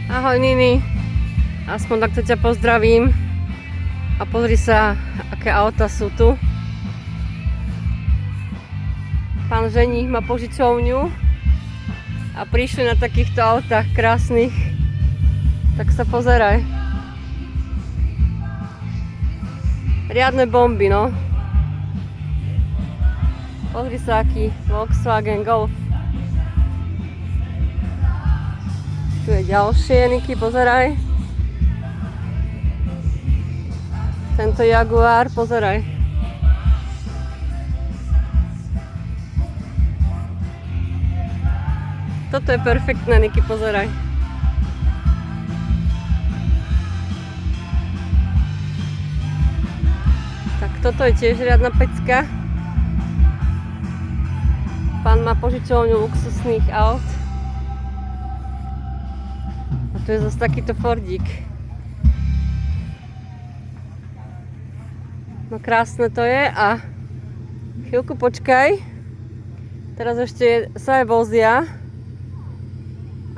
Ahoj Nini, aspoň takto ťa pozdravím a pozri sa, aké auta sú tu. Pán ženích má požičovňu a prišli na takýchto autách krásnych, tak sa pozeraj. Riadne bomby, no. Pozri sa, aký Volkswagen Golf. Tu je ďalšie, Niky, pozeraj. Tento Jaguar, pozeraj. Toto je perfektné, Niky, pozeraj. Tak toto je tiež riadna pecka. Pán má požičovňu luxusných aut. A tu je zase takýto Fordík. No krásne to je a chvíľku počkaj. Teraz ešte sa aj vozia.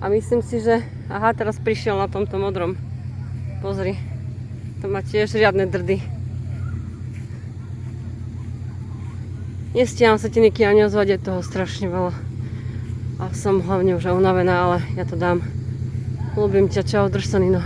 A myslím si, že... Aha, teraz prišiel na tomto modrom. Pozri. To má tiež riadne drdy. Nestíham sa ti, Niky, ani ozvať, je toho strašne veľa. A som hlavne už unavená, ale ja to dám. Ľúbim ťa, čau, drž sa, Nino.